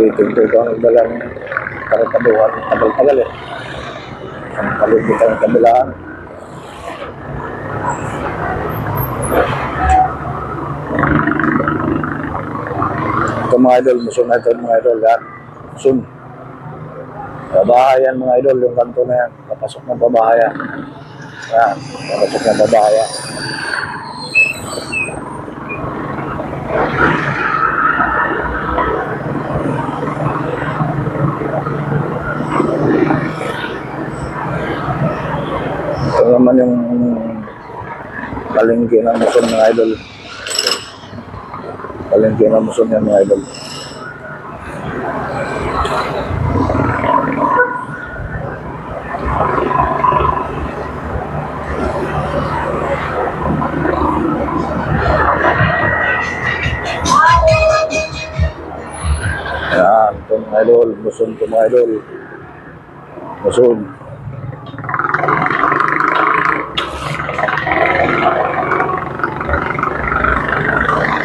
Ito ko ang dalang karatabuhan, tagal-tagal eh. Ang palibot ang kabilaan. Ito mga idol, musun na ito mga idol. Yan, musun. Pabahayan mga idol, yung kanto na yan. Papasok ng pabahayan. Yan, papasok ng pabahayan. Ito naman yung palengke ng musun mga idol. Palengke ng musun yan mga idol. Yan, ito mga idol, musun ito mga idol. Musun.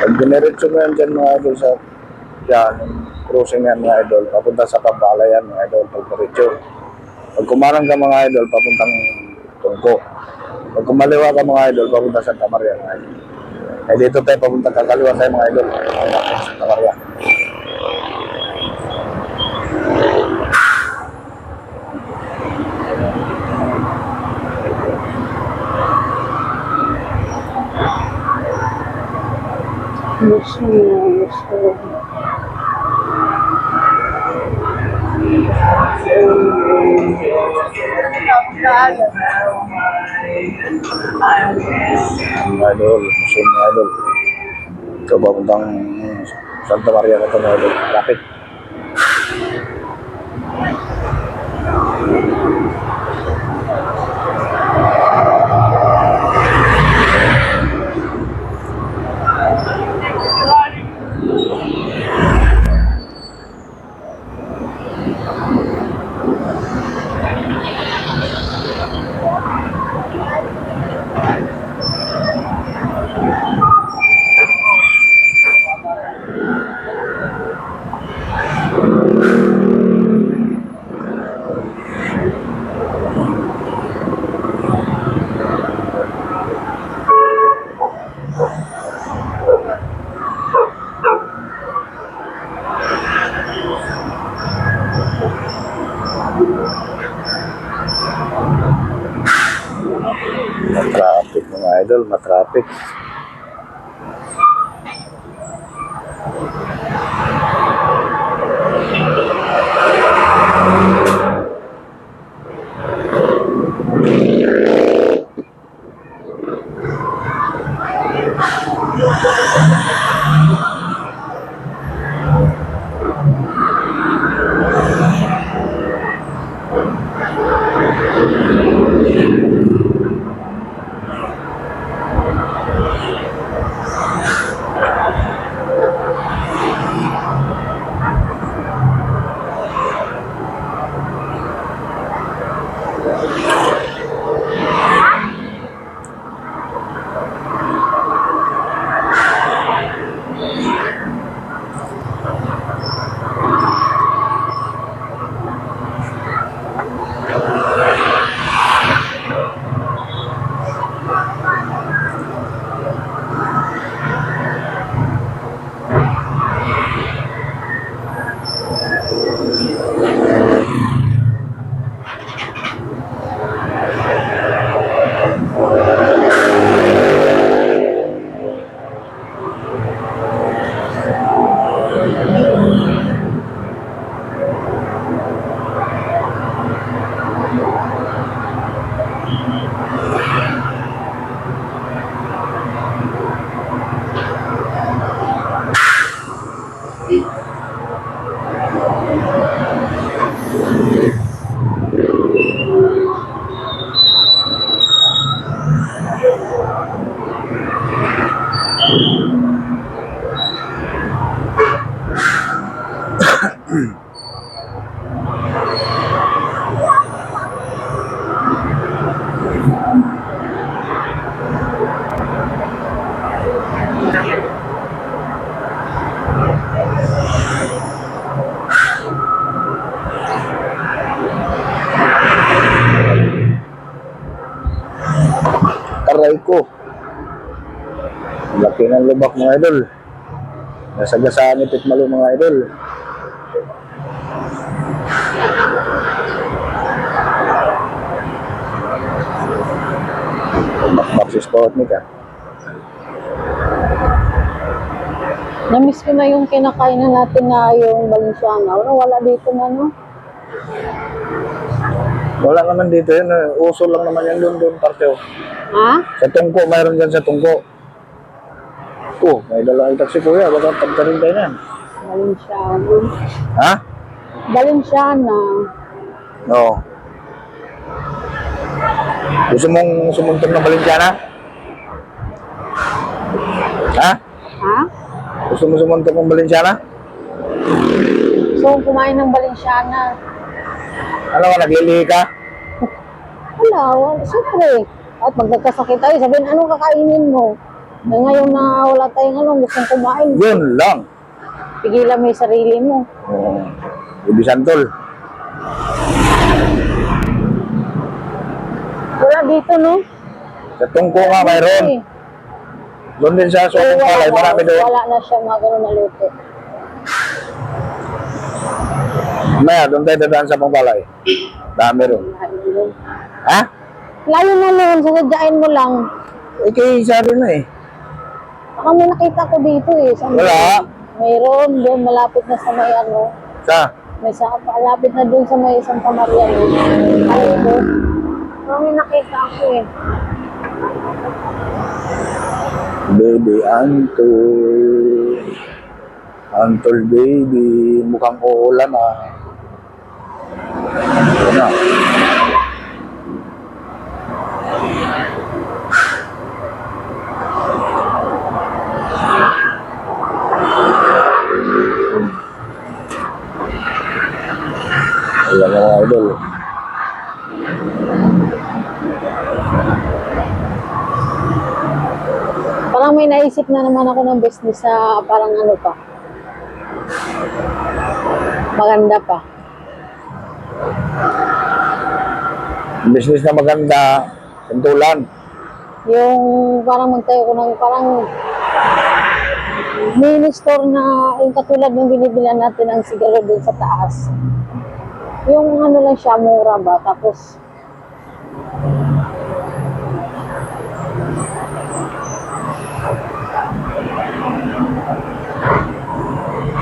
Pag diniretso mo yan dyan mga idol sa dyan, crossing yan mga idol, papunta sa Pambala yan mga idol, pag diretso. Pag kumarang ka mga idol, papuntang Tungko. Pag kumaliwa ka mga idol, papunta sa Santa Maria mga idol. Eh dito tayo, papunta kakaliwa tayo mga idol, sa Santa Maria. Mga idol, musun mga idol. Ito papuntang Santa Maria na ito mga idol. Traffic. Matraffic mga idol, matraffic. ko. Laki ng lubak mga idol. Nasagasaan ni Pitmalo mga idol. Bakbak si Sputnik ah. Namiss ko na yung kinakainan natin na yung Balenciaga. Wala dito na, no? Wala naman dito yun. Uso lang naman yan doon parte. Oh. Ha? Sa Tungko, mayroon dyan sa Tungko. Oh, may dalang itak si Kuya. Baka pagkarin tayo yan. Balenciaga. Ha? Balenciaga. Oo. Gusto mong sumuntong ng Balenciaga? Ha? Ha? Gusto mo sumuntong ng Balenciaga? So, kumain ng Balenciaga. Ano ka, naglilihi ka? Wala, siyempre. At pag nagkasakit tayo, sabihin, anong kakainin mo? Eh, ngayon na wala tayong gustong kumain. Yun lang. Pigilan mo yung sarili mo. Oo. Ibisantol. Wala dito, no? Sa Tungko nga mayroon. Eh. Doon din sa Eh, Suwang Palay, marami doon. wala na siya mga ganun na luto. Maya, doon tayo dadaan sa Pangpalay. Dami ron. Ha? Layo na nun, sasadyain mo lang. Eh, kay isa rin na eh. Baka may nakita ko dito eh. Wala. Mayroon doon, malapit na sa may ano. Sa? May malapit na doon sa may Santa Maria. Ay, doon. Parang may nakita ako eh. Baby Antol. Antol baby. Mukhang uulan ah. Ito na. Ayan mga idol. Parang may naisip na naman ako ng business sa parang ano pa. Maganda pa. Business na maganda. Santulan. Yung parang magtayo ko ng parang mini store na yung katulad ng binibilan natin ang sigaro doon sa taas. Yung ano lang siya, mura ba? Tapos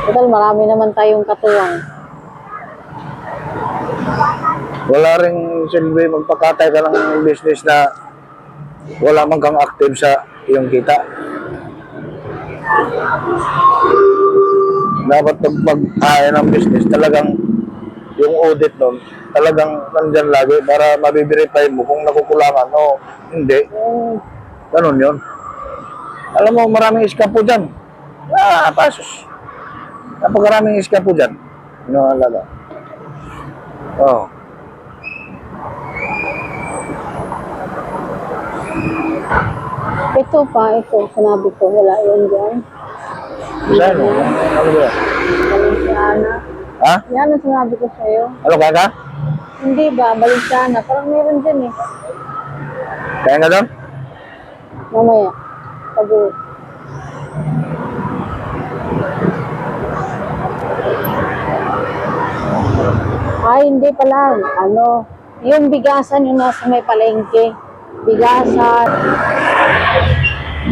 total, marami naman tayong katuwang. Wala rin silbi magpakatay ka ng business na wala man kang active sa iyong kita. Dapat pag-ay ng business talagang yung audit nun talagang nandyan lagi para mabiverify mo kung nakukulangan o hindi. Ganun yun. Alam mo, maraming iskapo dyan. Pasos. Napakaraming iskapo dyan. Alaga. Oh. Ito pa, ito, sinabi ko, wala yun dyan. Saan mo? Ano ba yan? Balenciaga. Ha? Yan ang sinabi ko sa'yo. Ano kaya? Hindi ba, Balenciaga. Parang meron dyan eh. Kaya nga doon? Mamaya. Sabi. Ay, hindi pala. Ano, yung bigasan yung nasa may palengke. Bigasan.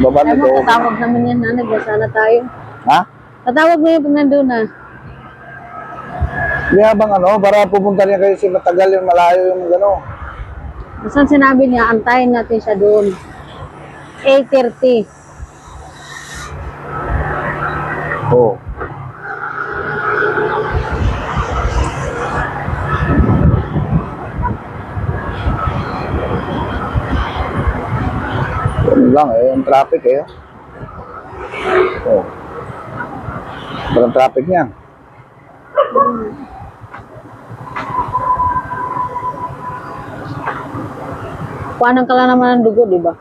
Baba Ay mo, nito. tatawag naman yan na. Nagbasa na tayo. Ha? Tatawag mo yung pag nandun na. Hindi habang ano, para pupunta niya kayo si matagal yung malayo yung gano'n. Saan sinabi niya, antayin natin siya doon. 8:30. Oo. Yun lang eh, yung traffic eh. Oo. Parang traffic niya. Kuhanan ka lang naman ng dugo, di ba?